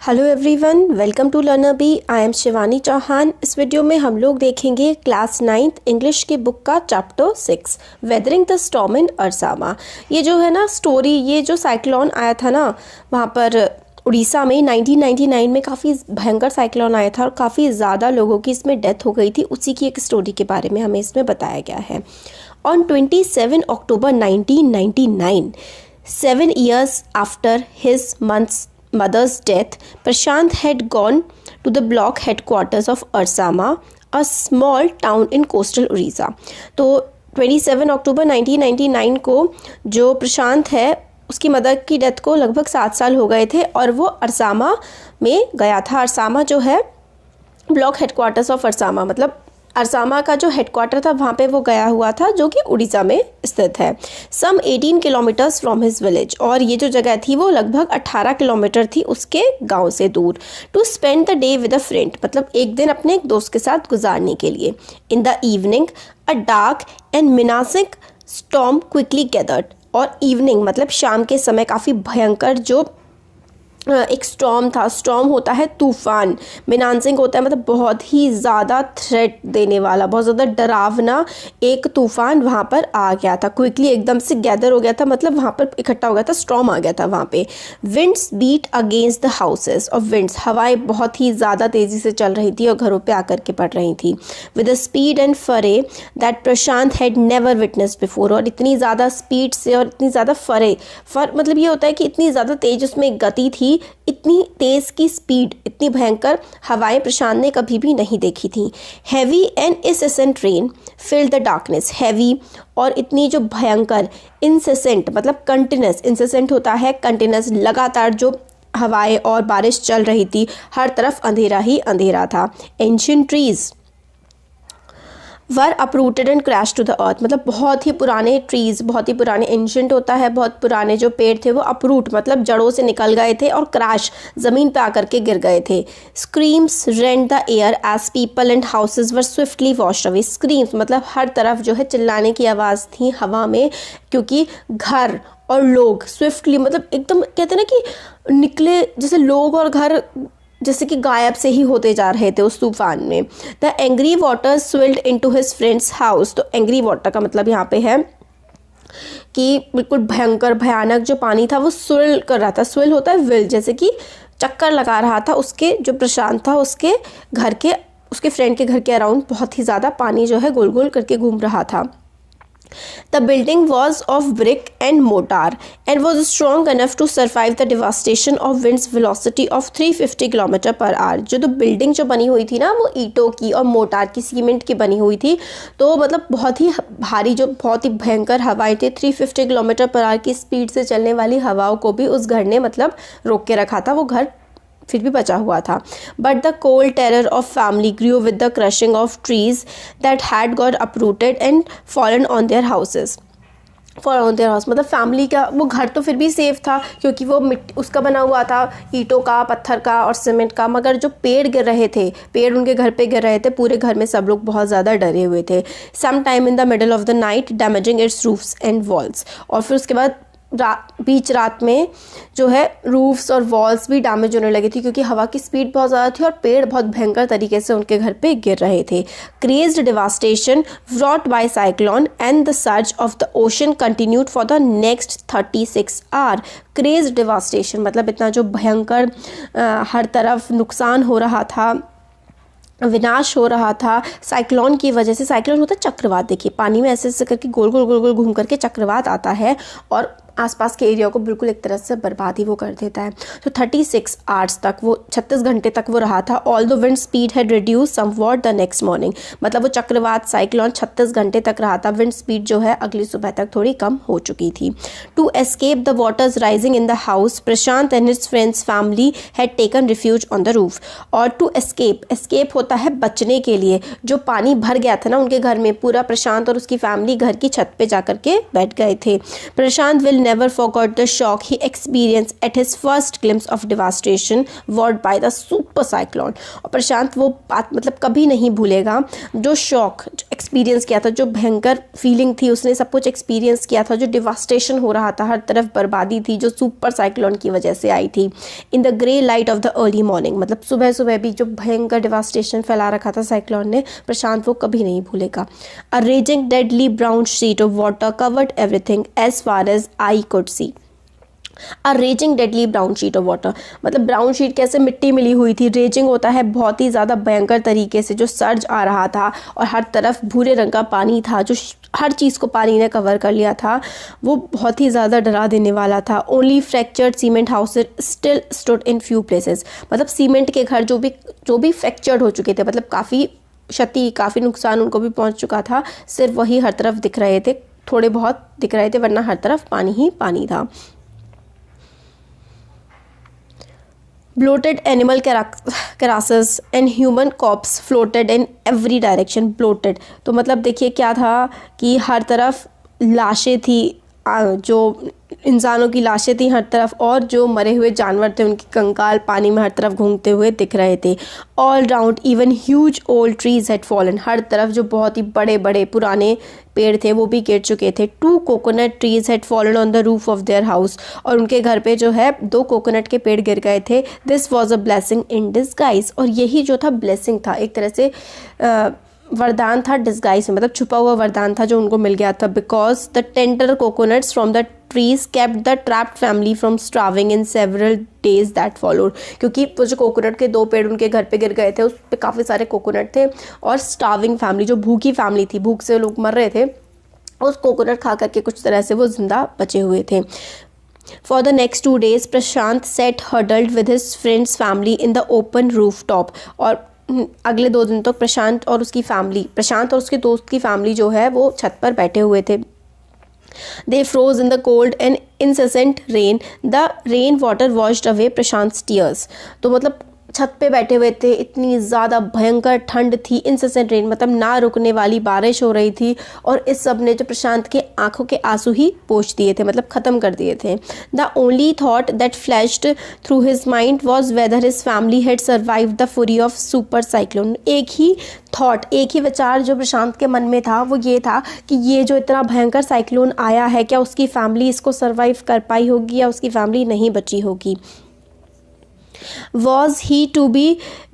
Hello everyone, welcome to learner B. I am Shivani Chauhan. इस video में हम लोग देखेंगे क्लास 9th इंग्लिश की बुक का chapter 6 weathering the storm in Ersama. ये जो है ना स्टोरी, ये जो साइक्लोन आया था ना वहाँ पर उड़ीसा में 1999 में काफ़ी भयंकर साइक्लोन आया था और काफ़ी ज़्यादा लोगों की इसमें डेथ हो गई थी। उसी की एक स्टोरी के बारे में हमें इसमें बताया गया है। On 27 October 1999, 7 years after his mother's death, Prashant had gone to the block headquarters of Arsama, a small town in coastal Orissa. तो 27 अक्टूबर 1999 को जो प्रशांत है उसकी मदर की डेथ को लगभग 7 साल हो गए थे और वो अरसामा में गया था। अरसामा जो है ब्लॉक हेडक्वार्टर्स ऑफ अरसामा, मतलब अरसामा का जो हेडक्वार्टर था वहाँ पे वो गया हुआ था, जो कि उड़ीसा में स्थित है। सम 18 किलोमीटर्स फ्रॉम हिज विलेज, और ये जो जगह थी वो लगभग 18 किलोमीटर थी उसके गांव से दूर। To spend the day with a friend, मतलब एक दिन अपने एक दोस्त के साथ गुजारने के लिए। In the evening a dark and menacing storm quickly gathered, और इवनिंग मतलब शाम के समय काफ़ी भयंकर जो एक स्टॉर्म था। स्टॉर्म होता है तूफान, मिनांसिंग होता है मतलब बहुत ही ज़्यादा थ्रेट देने वाला, बहुत ज़्यादा डरावना एक तूफान वहाँ पर आ गया था। क्विकली एकदम से गैदर हो गया था, मतलब वहाँ पर इकट्ठा हो गया था, स्टॉर्म आ गया था वहाँ पे। Winds beat against the houses, और विंड्स हवाएं बहुत ही ज़्यादा तेज़ी से चल रही थी और घरों पर आकर के पड़ रही थी। विद अ स्पीड एंड फरे that Prashant had never witness before, और इतनी ज़्यादा स्पीड से और इतनी ज़्यादा फर मतलब ये होता है कि इतनी ज़्यादा तेज उसमें गति थी, इतनी तेज की स्पीड, इतनी भयंकर हवाएं प्रशांत ने कभी भी नहीं देखी थी। Heavy and incessant rain filled the darkness, heavy और इतनी जो भयंकर, इंसेसेंट मतलब कंटिन्यूस, इंसेसेंट होता है कंटिन्यूस, लगातार जो हवाएं और बारिश चल रही थी, हर तरफ अंधेरा ही अंधेरा था। Ancient trees were uprooted and crash to the earth, मतलब बहुत ही पुराने ट्रीज, बहुत ही पुराने, एंशिएंट होता है बहुत पुराने जो पेड़ थे वो अपरूट मतलब जड़ों से निकल गए थे और क्रैश ज़मीन पे आकर के गिर गए थे। Screams rent the air as people and houses were swiftly washed away, screams मतलब हर तरफ जो है चिल्लाने की आवाज़ थी हवा में, क्योंकि घर और लोग स्विफ्टली मतलब एकदम कहते हैं ना कि निकले, जैसे लोग और घर जैसे कि गायब से ही होते जा रहे थे उस तूफान में। The angry water swilled into his friends house, तो एंग्री वाटर का मतलब यहाँ पे है कि बिल्कुल भयंकर भयानक जो पानी था वो स्विल कर रहा था। स्विल होता है विल, जैसे कि चक्कर लगा रहा था उसके जो प्रशांत था उसके घर के, उसके फ्रेंड के घर के अराउंड बहुत ही ज़्यादा पानी जो है गोल गोल करके घूम रहा था। The building was of brick and mortar and was strong enough to survive the devastation of wind's velocity of 350 km per hour। जो बिल्डिंग जो बनी हुई थी ना वो ईंटों की और मोटार की, सीमेंट की बनी हुई थी, तो मतलब बहुत ही भारी जो बहुत ही भयंकर हवाएं थी, 350 किलोमीटर पर आवर की स्पीड से चलने वाली हवाओं को भी उस घर ने मतलब रोक के रखा था। वो घर फिर भी बचा हुआ था। But the cold terror of family grew with the crushing of trees that had got uprooted and fallen on their houses. Fallen their house मतलब फैमिली का वो घर तो फिर भी सेफ था क्योंकि वो मिट्टी उसका बना हुआ था, ईंटों का, पत्थर का और सीमेंट का, मगर जो पेड़ गिर रहे थे, पेड़ उनके घर पे गिर रहे थे, पूरे घर में सब लोग बहुत ज़्यादा डरे हुए थे। Some time in the middle of the night damaging its roofs and walls, और फिर उसके बाद बीच रात में जो है रूफ्स और वॉल्स भी डैमेज होने लगी थी क्योंकि हवा की स्पीड बहुत ज़्यादा थी और पेड़ बहुत भयंकर तरीके से उनके घर पे गिर रहे थे। Crazed devastation wrought by cyclone and the surge of the ocean continued for the next 36 hour. Crazed devastation मतलब इतना जो भयंकर हर तरफ नुकसान हो रहा था, विनाश हो रहा था साइक्लोन की वजह से। साइक्लोन होता है चक्रवात, देखिए पानी में ऐसे ऐसे करके गोल गोल गोल गोल घूम करके चक्रवात आता है और आसपास के एरिया को बिल्कुल एक तरह से बर्बाद ही वो कर देता है। तो 36 आवर्स तक वो 36 घंटे तक वो रहा था। All the wind speed had reduce somewhat the next morning, मतलब वो चक्रवात साइक्लोन 36 घंटे तक रहा था। विंड स्पीड जो है अगली सुबह तक थोड़ी कम हो चुकी थी। To escape the waters rising in the house, Prashant and his friends family had taken refuge on the roof. और टू एस्केप होता है बचने के लिए, जो पानी भर गया था ना उनके घर में, पूरा प्रशांत और उसकी फैमिली घर की छत पे जाकर के बैठ गए थे। प्रशांत will never forgot the shock he experienced at his first glimpse of devastation wrought by the super cyclone. और प्रशांत वो बात मतलब कभी नहीं भूलेगा, जो शॉक एक्सपीरियंस किया था, जो भयंकर फीलिंग थी, उसने सब कुछ एक्सपीरियंस किया था, जो डिवास्टेशन हो रहा था, हर तरफ बर्बादी थी जो सुपर साइक्लोन की वजह से आई थी. In the grey light of the early morning, मतलब सुबह सुबह भी जो भयंकर डिवास्टेशन फैला रखा था साइक्लोन ने, प्रशांत वो कभी नहीं भूलेगा. A raging deadly brown sheet of water covered everything as far as I could see. A raging deadly brown sheet of water, मतलब ब्राउन शीट कैसे, मिट्टी मिली हुई थी. रेजिंग होता है बहुत ही ज़्यादा भयंकर तरीके से, जो सर्ज आ रहा था और हर तरफ भूरे रंग का पानी था, जो हर चीज़ को पानी ने कवर कर लिया था. वो बहुत ही ज़्यादा डरा देने वाला था. Only fractured cement houses still stood in few places, मतलब सीमेंट के घर जो भी फ्रैक्चर्ड हो चुके थे, मतलब काफ़ी क्षति, काफ़ी नुकसान उनको भी पहुंच चुका था, सिर्फ वही हर तरफ दिख रहे थे, थोड़े बहुत दिख रहे थे, वरना हर तरफ पानी ही पानी था. Bloated animal carcasses and human corpse floated in every direction. Bloated तो मतलब देखिए क्या था कि हर तरफ लाशें थी, जो इंसानों की लाशें थी हर तरफ, और जो मरे हुए जानवर थे उनके कंकाल पानी में हर तरफ घूमते हुए दिख रहे थे. All round even huge old trees had fallen, हर तरफ जो बहुत ही बड़े बड़े पुराने पेड़ थे वो भी गिर चुके थे. 2 coconut trees had fallen on the roof of their house, और उनके घर पे जो है 2 कोकोनट के पेड़ गिर गए थे. This was a blessing in disguise, और यही जो था ब्लेसिंग था, एक तरह से वरदान था डिस्गाइज में, मतलब छुपा हुआ वरदान था जो उनको मिल गया था. Because the tender coconuts from the trees kept the trapped family from starving in several days that followed, क्योंकि वो जो कोकोनट के 2 पेड़ उनके घर पे गिर गए थे, उस पे काफ़ी सारे कोकोनट थे, और स्टार्विंग फैमिली, जो भूखी फैमिली थी, भूख से लोग मर रहे थे, उस कोकोनट खा करके कुछ तरह से वो जिंदा बचे हुए थे. For the next 2 days, Prashant sat huddled with his friend's family in the open rooftop. और अगले 2 दिन तक प्रशांत और उसकी दोस्त की फैमिली जो है वो छत पर बैठे हुए थे. They froze in the cold and incessant rain. The rain water washed away Prashant's tears. तो मतलब छत पे बैठे हुए थे, इतनी ज़्यादा भयंकर ठंड थी, इंसेसेंट रेन मतलब ना रुकने वाली बारिश हो रही थी, और इस सब ने जो प्रशांत के आंखों के आंसू ही पोंछ दिए थे, मतलब ख़त्म कर दिए थे. The only thought that flashed through his mind was whether his family had survived the fury of super cyclone. एक ही विचार जो प्रशांत के मन में था वो ये था कि ये जो इतना भयंकर साइक्लोन आया है, क्या उसकी फैमिली इसको सर्वाइव कर पाई होगी या उसकी फैमिली नहीं बची होगी. Was he to be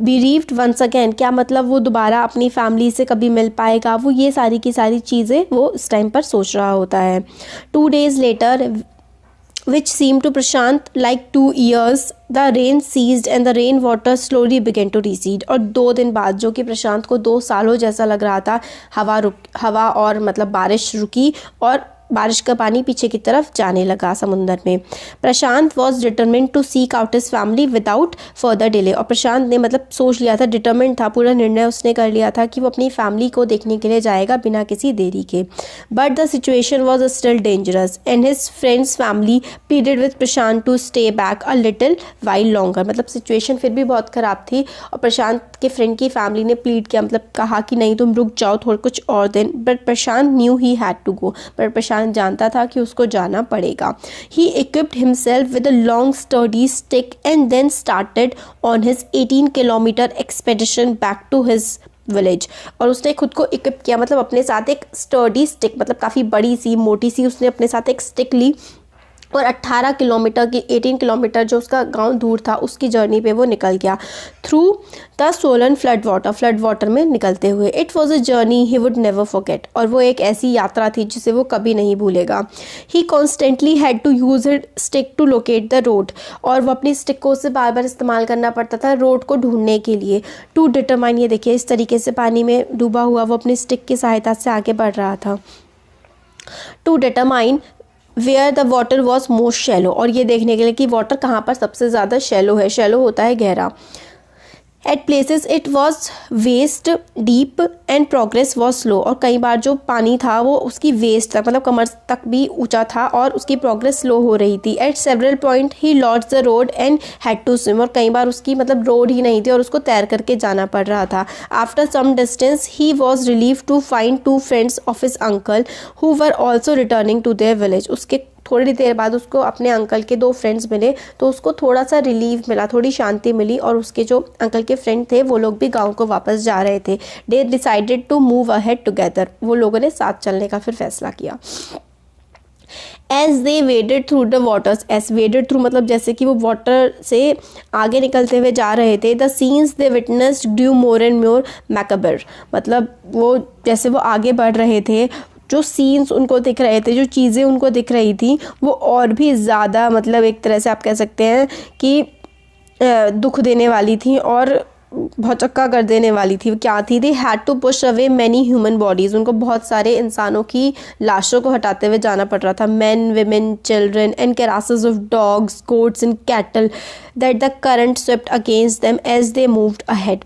bereaved once again, क्या मतलब वो दोबारा अपनी फैमिली से कभी मिल पाएगा, वो ये सारी की सारी चीज़ें वो इस टाइम पर सोच रहा होता है. 2 days later, which seemed to Prashant like 2 years, the rain ceased and the rain water slowly began to recede. और 2 दिन बाद, जो कि प्रशांत को 2 सालों जैसा लग रहा था, हवा और मतलब बारिश रुकी और बारिश का पानी पीछे की तरफ जाने लगा समुंदर में. Prashant was determined to seek out his family without further delay, और प्रशांत ने मतलब सोच लिया था, डिटरमिन्ड था, पूरा निर्णय उसने कर लिया था कि वो अपनी फैमिली को देखने के लिए जाएगा बिना किसी देरी के. But the situation was still dangerous and his friends family pleaded with Prashant to stay back a little while longer. मतलब सिचुएशन फिर भी बहुत ख़राब थी, और प्रशांत के फ्रेंड की फैमिली ने प्लीड किया, मतलब कहा कि नहीं तुम रुक जाओ थोड़ा कुछ और दिन. But Prashant knew he had to go, पर प्रशांत जानता था कि उसको जाना पड़ेगा. He equipped himself with a long sturdy stick and then started on his 18-kilometer expedition back to his village. और उसने खुद को इक्विप किया, मतलब अपने साथ एक स्टर्डी स्टिक, मतलब काफ़ी बड़ी सी मोटी सी उसने अपने साथ एक स्टिक ली, और 18 किलोमीटर जो उसका गांव दूर था उसकी जर्नी पे वो निकल गया. Through the Solan flood water में निकलते हुए. It was a journey he would never forget, और वो एक ऐसी यात्रा थी जिसे वो कभी नहीं भूलेगा. He constantly had to use his stick to locate the road, और वो अपनी स्टिक को उसे बार बार इस्तेमाल करना पड़ता था रोड को ढूंढने के लिए. टू डिटरमाइन, ये देखिए इस तरीके से पानी में डूबा हुआ वो अपनी स्टिक की सहायता से आगे बढ़ रहा था. To determine where the water was most shallow, और ये देखने के लिए कि वाटर कहाँ पर सबसे ज़्यादा शैलो है. शैलो होता है गहरा. At places it was waist deep and progress was slow, और कई बार जो पानी था वो उसकी वेस्ट तक मतलब कमर तक भी ऊंचा था और उसकी प्रोग्रेस स्लो हो रही थी. At several point he lost the road and had to swim, और कई बार उसकी मतलब रोड ही नहीं थी और उसको तैर करके जाना पड़ रहा था. After some distance he was relieved to find 2 friends of his uncle who were also returning to their village. उसके थोड़ी देर बाद उसको अपने अंकल के 2 फ्रेंड्स मिले, तो उसको थोड़ा सा रिलीफ मिला, थोड़ी शांति मिली, और उसके जो अंकल के फ्रेंड थे वो लोग भी गाँव को वापस जा रहे थे। They decided to move ahead together, वो लोगों ने साथ चलने का फिर फैसला किया। As they waded through the waters, as waded through मतलब जैसे कि वो वाटर से आगे निकलते हुए जा रहे थे। The scenes they witnessed due more and more macabre, मतलब वो जैसे वो आगे बढ़ रहे थे, जो सीन्स उनको दिख रहे थे, जो चीज़ें उनको दिख रही थी, वो और भी ज़्यादा मतलब एक तरह से आप कह सकते हैं कि दुख देने वाली थी और भौचक्का कर देने वाली थी। क्या थी? They had to push away many human bodies, उनको बहुत सारे इंसानों की लाशों को हटाते हुए जाना पड़ रहा था। Man, women, children and carcasses of dogs, goats and cattle that the current swept against them as they moved ahead.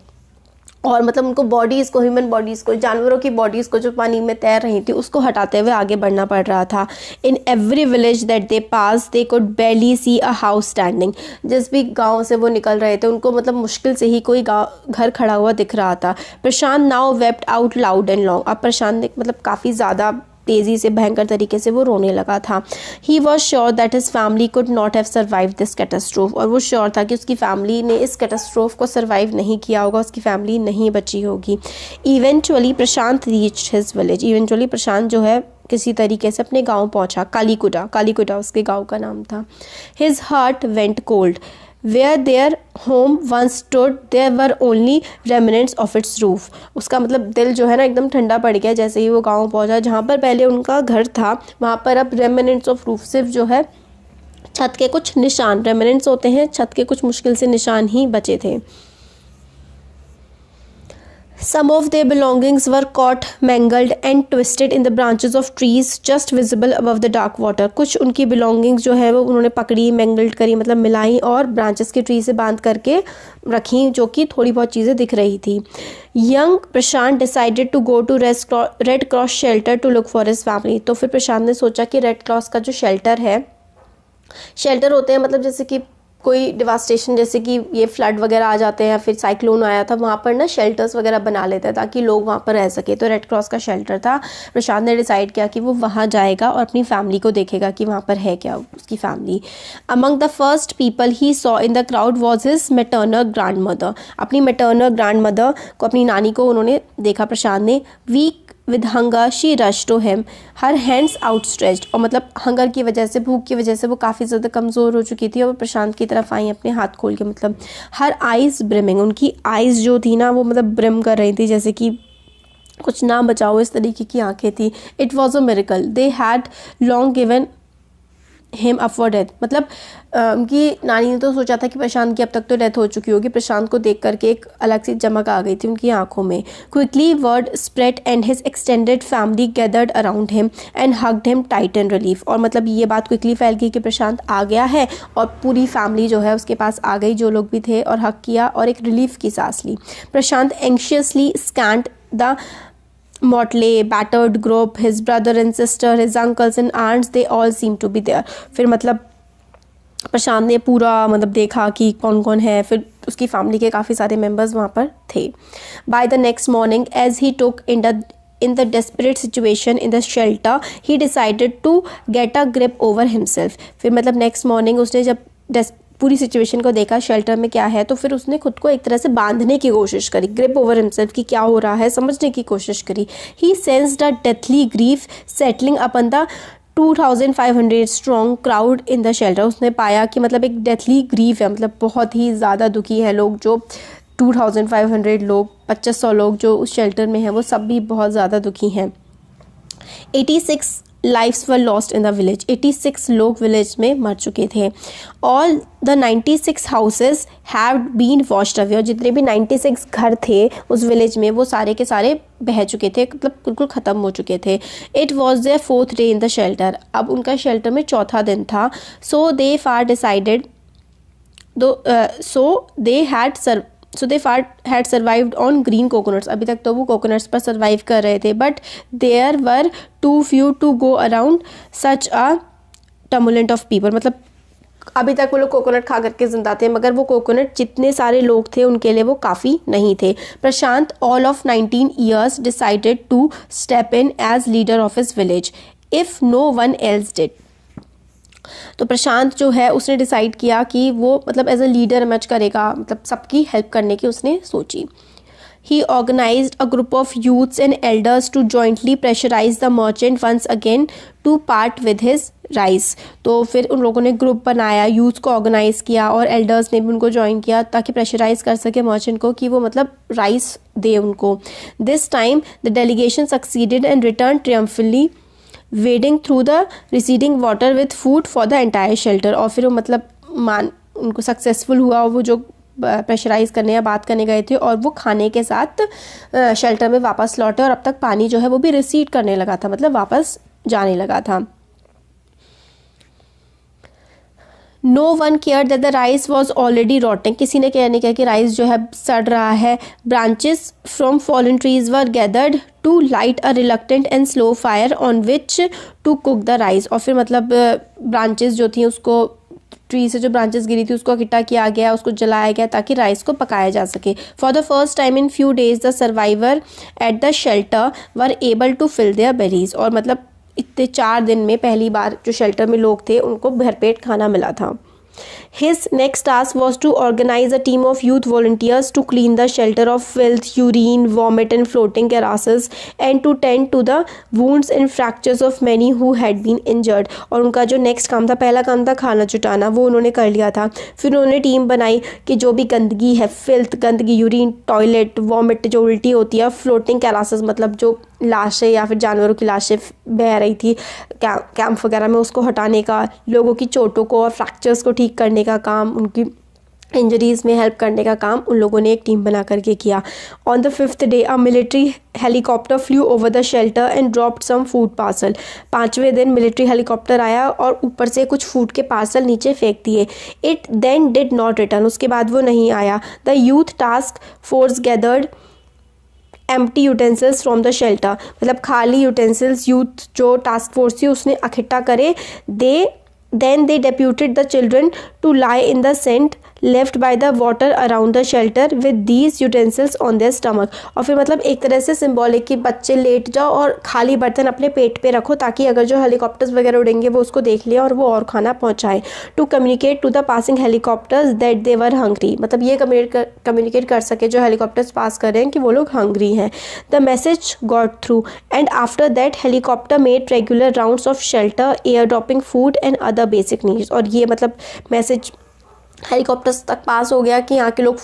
और मतलब उनको बॉडीज़ को, ह्यूमन बॉडीज़ को, जानवरों की बॉडीज़ को जो पानी में तैर रही थी, उसको हटाते हुए आगे बढ़ना पड़ रहा था। In every village that they pass they could barely see a house standing, जिस भी गांव से वो निकल रहे थे उनको मतलब मुश्किल से ही कोई घर खड़ा हुआ दिख रहा था। Prashant now wept out loud and long, अब प्रशांत ने मतलब काफ़ी ज़्यादा तेज़ी से, भयंकर तरीके से वो रोने लगा था। He was sure that his family could not have survive this catastrophe, और वो श्योर था कि उसकी फैमिली ने इस कैटास्ट्रोफ को सर्वाइव नहीं किया होगा, उसकी फैमिली नहीं बची होगी। इवेंचुअली प्रशांत रीच हिज विलेज, इवेंचुअली प्रशांत जो है किसी तरीके से अपने गांव पहुंचा। कालीकुटा उसके गांव का नाम था। His heart went cold, Where their home once stood, there were only remnants of its roof. उसका मतलब दिल जो है ना एकदम ठंडा पड़ गया जैसे ही वो गांव पहुंचा। जहाँ पर पहले उनका घर था वहाँ पर अब remnants of roof, सिर्फ जो है छत के कुछ निशान, remnants होते हैं छत के कुछ मुश्किल से निशान ही बचे थे। Some of their belongings were caught, mangled and twisted in the branches of trees just visible above the dark water. कुछ उनकी belongings जो है वो उन्होंने पकड़ी, mangled करी, मतलब मिलाई और branches के tree से बांध करके रखी, जो कि थोड़ी बहुत चीज़ें दिख रही थी। Young Prashant decided to go to Red Cross shelter to look for his family. तो फिर प्रशांत ने सोचा कि रेड क्रॉस का जो शेल्टर है, शेल्टर होते हैं मतलब जैसे कि कोई डिवास्टेशन, जैसे कि ये फ्लड वगैरह आ जाते हैं, फिर साइक्लोन आया था, वहाँ पर ना शेल्टर्स वगैरह बना लेते हैं ताकि लोग वहाँ पर रह सके। तो रेड क्रॉस का शेल्टर था। प्रशांत ने डिसाइड किया कि वो वहाँ जाएगा और अपनी फैमिली को देखेगा कि वहाँ पर है क्या उसकी फैमिली। Among the first people he saw in the crowd was his maternal grandmother, अपनी मैटरनल ग्रैंड मदर को, अपनी नानी को उन्होंने देखा प्रशांत ने। Weak with hunger she rushed to him, her hands outstretched, और मतलब हंगर की वजह से, भूख की वजह से वो काफ़ी ज़्यादा कमज़ोर हो चुकी थी और प्रशांत की तरफ आई अपने हाथ खोल के। मतलब हर आइज़ ब्रिमिंग, उनकी आइज़ जो थी ना वो मतलब ब्रिम कर रही थी, जैसे कि कुछ ना बचाओ इस तरीके की आंखें थी। It was a miracle they had long given him up for death, मतलब उनकी नानी ने तो सोचा था कि प्रशांत की अब तक तो डेथ हो चुकी होगी। प्रशांत को देख करके एक अलग सी चमक आ गई थी उनकी आंखों में। Quickly word spread and his extended family gathered around him and hugged him tight in relief, और मतलब ये बात क्विकली फैल गई कि प्रशांत आ गया है और पूरी फैमिली जो है उसके पास आ गई, जो लोग भी थे, और हग किया और एक रिलीफ की सांस ली। Prashant anxiously scanned the motley, battered group, his brother and sister, his uncles and aunts, they all seem to be there. फिर मतलब प्रशांत ने पूरा मतलब देखा कि कौन कौन है, फिर उसकी फैमिली के काफ़ी सारे मेंबर्स वहाँ पर थे। By the next morning, as he took in the desperate situation in the shelter, he decided to get a grip over himself. फिर मतलब नेक्स्ट मॉर्निंग उसने जब पूरी सिचुएशन को देखा, शेल्टर में क्या है, तो फिर उसने खुद को एक तरह से बांधने की कोशिश करी, ग्रिप ओवर हिमसेल्फ कि क्या हो रहा है, समझने की कोशिश करी। He sensed a deathly grief settling upon the 2500 strong crowd in the shelter. उसने पाया कि मतलब एक डेथली ग्रीफ है, मतलब बहुत ही ज़्यादा दुखी है लोग, जो 2500 लोग, 2500 लोग जो उस शेल्टर में हैं, वो सब भी बहुत ज़्यादा दुखी हैं। 86 lives were lost in the village, 86 लोग विलेज में मर चुके थे। All the 96 houses have been washed away, और जितने भी 96 घर थे उस विलेज में वो सारे के सारे बह चुके थे, मतलब बिल्कुल ख़त्म हो चुके थे। It was their 4th day in the shelter, अब उनका शेल्टर में 4था दिन था। So they far decided So they had survived on green coconuts, अभी तक तो वो कोकोनट्स पर सर्वाइव कर रहे थे। But there were too few to go around such a tumult of people, मतलब अभी तक वो लोग कोकोनट खा करके जिंदा थे, मगर वो कोकोनट जितने सारे लोग थे उनके लिए वो काफ़ी नहीं थे। प्रशांत all of 19 years decided to step in as leader of his village if no one else did. तो प्रशांत जो है उसने डिसाइड किया कि वो मतलब एज अ लीडर इमर्ज करेगा, मतलब सबकी हेल्प करने की उसने सोची। He organized a group of youths and elders to jointly pressurize the merchant once again to part with his rice. तो फिर उन लोगों ने ग्रुप बनाया, यूथ को ऑर्गेनाइज किया और एल्डर्स ने भी उनको ज्वाइन किया ताकि प्रेशराइज कर सके मर्चेंट को कि वो मतलब राइस दे उनको। This time the delegation succeeded and return triumphantly wading through the receding water with food for the entire shelter। और फिर वो मतलब उनको सक्सेसफुल हुआ, वो जो प्रेशराइज करने या बात करने गए थे और वो खाने के साथ शेल्टर में वापस लौटे और अब तक पानी जो है वो भी रिसीड करने लगा था, मतलब वापस जाने लगा था। No one care that the rice was already rotting. किसी ने केयर नहीं किया कि राइस जो है सड़ रहा है। Branches from fallen trees were gathered to light a reluctant and slow fire on which to cook the rice. और फिर मतलब ब्रांचेस जो थी उसको, ट्री से जो ब्रांचेस गिरी थी उसको इकट्ठा किया गया, उसको जलाया गया ताकि राइस को पकाया जा सके। For the first time in few days the survivor at the shelter were able to fill their bellies. और मतलब इतने 4 दिन में पहली बार जो शेल्टर में लोग थे उनको भरपेट खाना मिला था। His next task was to organize a team of youth volunteers to clean the shelter of filth, urine, vomit and floating caresses and to tend to the wounds and fractures of many who had been injured। और उनका जो next काम था, पहला काम था खाना जुटाना, वो उन्होंने कर लिया था। फिर उन्होंने टीम बनाई कि जो भी गंदगी है, फिल्थ गंदगी, यूरिन, टॉयलेट, वॉमिट जो उल्टी होती है, फ्लोटिंग कैरासेस मतलब जो लाशें या फिर जानवरों की लाशें बह रही थी कैंप वगैरह में, उसको हटाने का, लोगों की चोटों को और फ्रैक्चर्स को ठीक करने का काम, उनकी इंजरीज़ में हेल्प करने का काम उन लोगों ने एक टीम बना करके किया। On the 5th day a military helicopter flew over the shelter and dropped some food parcel. 5वें दिन मिलिट्री हेलीकॉप्टर आया और ऊपर से कुछ फूड के पार्सल नीचे फेंक दिए। It then did not return. उसके बाद वो नहीं आया। The youth task force gathered empty utensils from the shelter. मतलब खाली यूटेंसिल्स यूथ जो टास्क फोर्स थी उसने इकट्ठा करे। Then they deputed the children to lie in the sand left by the water around the shelter with these utensils on their stomach। और फिर मतलब एक तरह से सिंबॉलिक कि बच्चे लेट जाओ और खाली बर्तन अपने पेट पे रखो ताकि अगर जो हेलीकॉप्टर्स वगैरह उड़ेंगे वो उसको देख लिया और वो और खाना पहुंचाए। To communicate to the passing helicopters that they were hungry. मतलब ये कम्युनिकेट कर सके जो हेलीकॉप्टर्स पास कर रहे हैं कि वो लोग हंग्री हैं। The message got through and after that helicopter made regular rounds of shelter, air dropping food and other basic needs. और ये मतलब मैसेज हेलीकॉप्टर्स तक पास हो गया कि यहाँ के लोग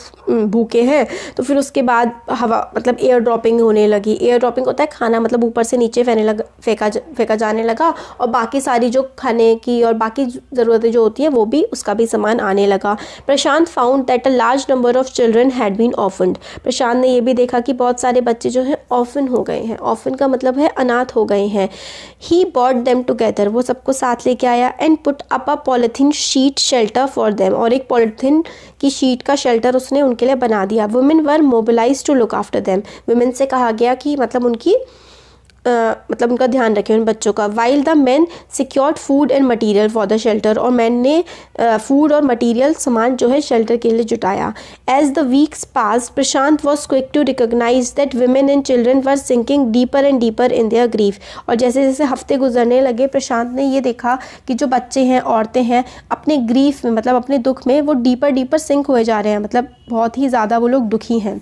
भूखे हैं। तो फिर उसके बाद हवा मतलब एयर ड्रॉपिंग होने लगी। एयर ड्रॉपिंग होता है खाना मतलब ऊपर से नीचे फेंका जाने लगा और बाकी सारी जो खाने की और बाकी ज़रूरतें जो होती हैं वो भी, उसका भी सामान आने लगा। Prashant found that a large number of children had been orphaned. Prashant ने ये भी देखा कि बहुत सारे बच्चे जो हैं ऑफन हो गए हैं। ऑफन का मतलब है अनाथ हो गए हैं। He bought them together. वो सबको साथ लेके आया and put up a polythene sheet shelter for them. और एक पॉलिथीन की शीट का शेल्टर उसने उनके लिए बना दिया। Women were mobilised to look after them. Women से कहा गया कि मतलब उनकी मतलब उनका ध्यान रखें उन बच्चों का। While the man secured food and material for the shelter. और मैन ने फूड और मटीरियल सामान जो है शेल्टर के लिए जुटाया। As the weeks pass Prashant was quick to recognise that women and children were sinking deeper and deeper in their grief. और जैसे जैसे हफ्ते गुजरने लगे प्रशांत ने ये देखा कि जो बच्चे हैं, औरतें हैं, अपने ग्रीफ में मतलब अपने दुख में वो डीपर सिंक हुए जा रहे हैं, मतलब बहुत ही ज़्यादा वो लोग दुखी हैं।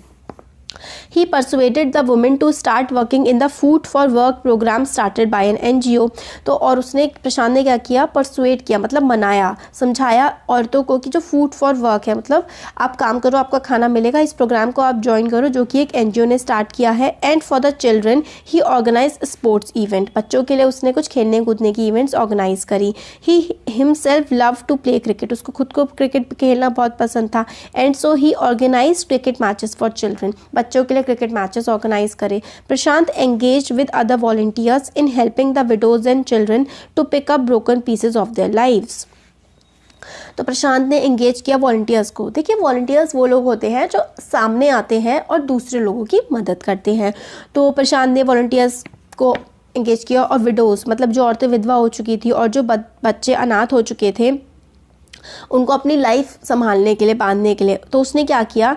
He persuaded the women to start working in the Food for Work program started by an NGO। तो और उसने प्रशांत ने क्या किया, परसुएट किया मतलब मनाया, समझाया औरतों को कि जो फूड फॉर वर्क है मतलब आप काम करो आपका खाना मिलेगा, इस प्रोग्राम को आप ज्वाइन करो जो कि एक NGO ने स्टार्ट किया है। And for the children he organised sports event. बच्चों के लिए उसने कुछ खेलने कूदने की इवेंट्स ऑर्गेनाइज करी। He himself love to play cricket. उसको खुद को क्रिकेट खेलना बहुत पसंद था। And so he organise cricket matches for children. बच्चों के लिए क्रिकेट मैचेस ऑर्गेनाइज करे। Prashant engage with other volunteers in helping the widows and children to pick up broken pieces of their lives. तो प्रशांत ने एंगेज किया वॉलंटियर्स को। देखिए volunteers वो लोग होते हैं जो सामने आते हैं और दूसरे लोगों की मदद करते हैं। तो प्रशांत ने वॉलंटियर्स को एंगेज किया और विडोज मतलब जो औरतें विधवा हो चुकी थी और जो बच्चे अनाथ हो चुके थे उनको अपनी लाइफ संभालने के लिए, बांधने के लिए। तो उसने क्या किया,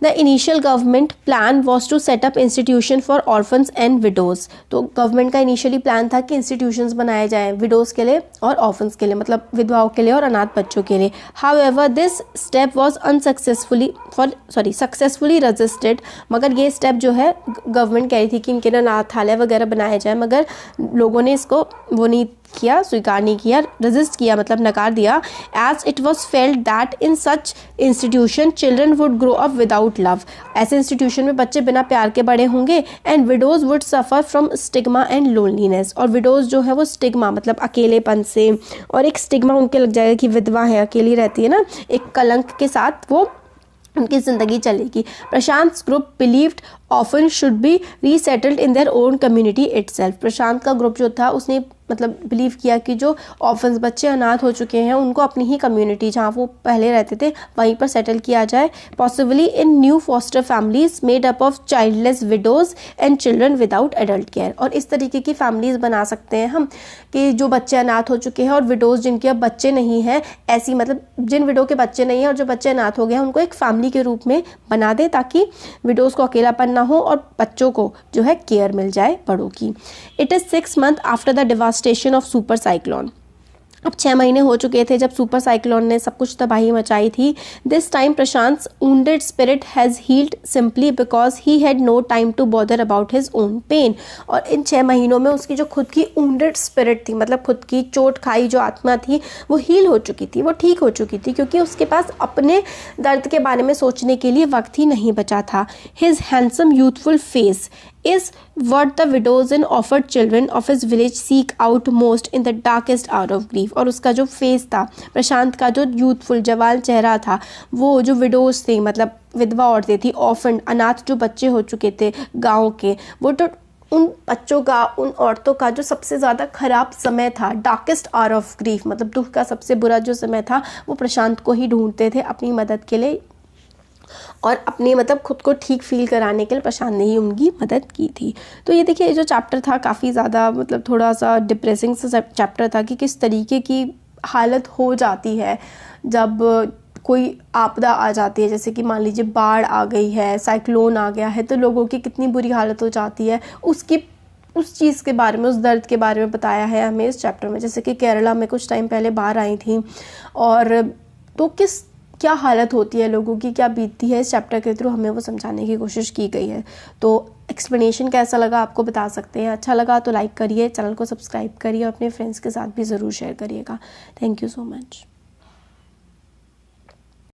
the initial government plan was to set up institution for orphans and widows. तो गवर्नमेंट का इनिशियली प्लान था कि इंस्टीट्यूशंस बनाए जाएं विडोज़ के लिए और ऑर्फन्स के लिए, मतलब विधवाओं के लिए और अनाथ बच्चों के लिए। However this step was successfully रजिस्टेड। मगर ये स्टेप जो है गवर्नमेंट कह रही थी कि इनके लिए अनाथालय वगैरह बनाए जाए, मगर लोगों ने इसको वो नहीं किया, स्वीकार नहीं किया, रजिस्ट किया, मतलब नकार दिया। As it was felt that in such institution children would grow up without love. ऐसे इंस्टीट्यूशन में बच्चे बिना प्यार के बड़े होंगे। And widows would suffer from stigma and loneliness. और विडोज जो है वो स्टिग्मा मतलब अकेलेपन से, और एक स्टिग्मा उनके लग जाएगा कि विधवा है, अकेली रहती है ना, एक कलंक के साथ वो उनकी ज़िंदगी चलेगी। Prashant group believed orphan should be resettled in their own community itself. Prashant का ग्रुप जो था उसने मतलब बिलीव किया कि जो ऑफन्स बच्चे अनाथ हो चुके हैं उनको अपनी ही कम्युनिटी जहाँ वो पहले रहते थे वहीं पर सेटल किया जाए, possibly in new foster families made up of childless widows and children without adult care. और इस तरीके की फैमिलीज़ बना सकते हैं हम कि जो बच्चे अनाथ हो चुके हैं और विडोज़ जिनके अब बच्चे नहीं हैं, ऐसी मतलब जिन विडो के बच्चे नहीं हैं और जो बच्चे अनाथ हो गए हैं उनको एक फैमिली के रूप में बना दे, ताकि विडोज़ को अकेलापन ना हो और बच्चों को जो है केयर मिल जाए बड़ों की। It is 6 months after the devastation of super cyclone. अब 6 महीने हो चुके थे जब सुपर साइक्लोन ने सब कुछ तबाही मचाई थी। This time Prashant wounded spirit has healed simply because he had no time to bother about his own pain. और इन 6 महीनों में उसकी जो खुद की वुंडेड स्पिरिट थी, मतलब खुद की चोट खाई जो आत्मा थी, वो हील हो चुकी थी, वो ठीक हो चुकी थी, क्योंकि उसके पास अपने दर्द के बारे में सोचने के लिए वक्त ही नहीं बचा था। His handsome youthful face is what the widows and orphaned children of his village seek out most in the darkest hour of grief। और उसका जो फेस था, प्रशांत का जो यूथफुल जवान चेहरा था, वो जो विडोज थी मतलब विधवा औरतें थी, ऑर्फन अनाथ जो बच्चे हो चुके थे गाँव के, वो तो उन बच्चों का, उन औरतों का जो सबसे ज़्यादा ख़राब समय था, डार्केस्ट आवर ऑफ ग्रीफ मतलब दुख का सबसे बुरा जो समय था, वो प्रशांत को ही ढूंढते थे अपनी मदद के लिए, और अपनी मतलब खुद को ठीक फील कराने के लिए प्रशांत ने ही उनकी मदद की थी। तो ये देखिए जो चैप्टर था काफ़ी ज़्यादा मतलब थोड़ा सा डिप्रेसिंग सा चैप्टर था कि किस तरीके की हालत हो जाती है जब कोई आपदा आ जाती है, जैसे कि मान लीजिए बाढ़ आ गई है, साइक्लोन आ गया है, तो लोगों की कितनी बुरी हालत हो जाती है, उस चीज़ के बारे में, उस दर्द के बारे में बताया है हमें इस चैप्टर में। जैसे कि केरला में कुछ टाइम पहले बाढ़ आई थी, और तो क्या हालत होती है लोगों की, क्या बीतती है, इस चैप्टर के थ्रू हमें वो समझाने की कोशिश की गई है। तो एक्सप्लेनेशन कैसा लगा आपको बता सकते हैं। अच्छा लगा तो लाइक करिए, चैनल को सब्सक्राइब करिए और अपने फ्रेंड्स के साथ भी ज़रूर शेयर करिएगा। Thank you so much.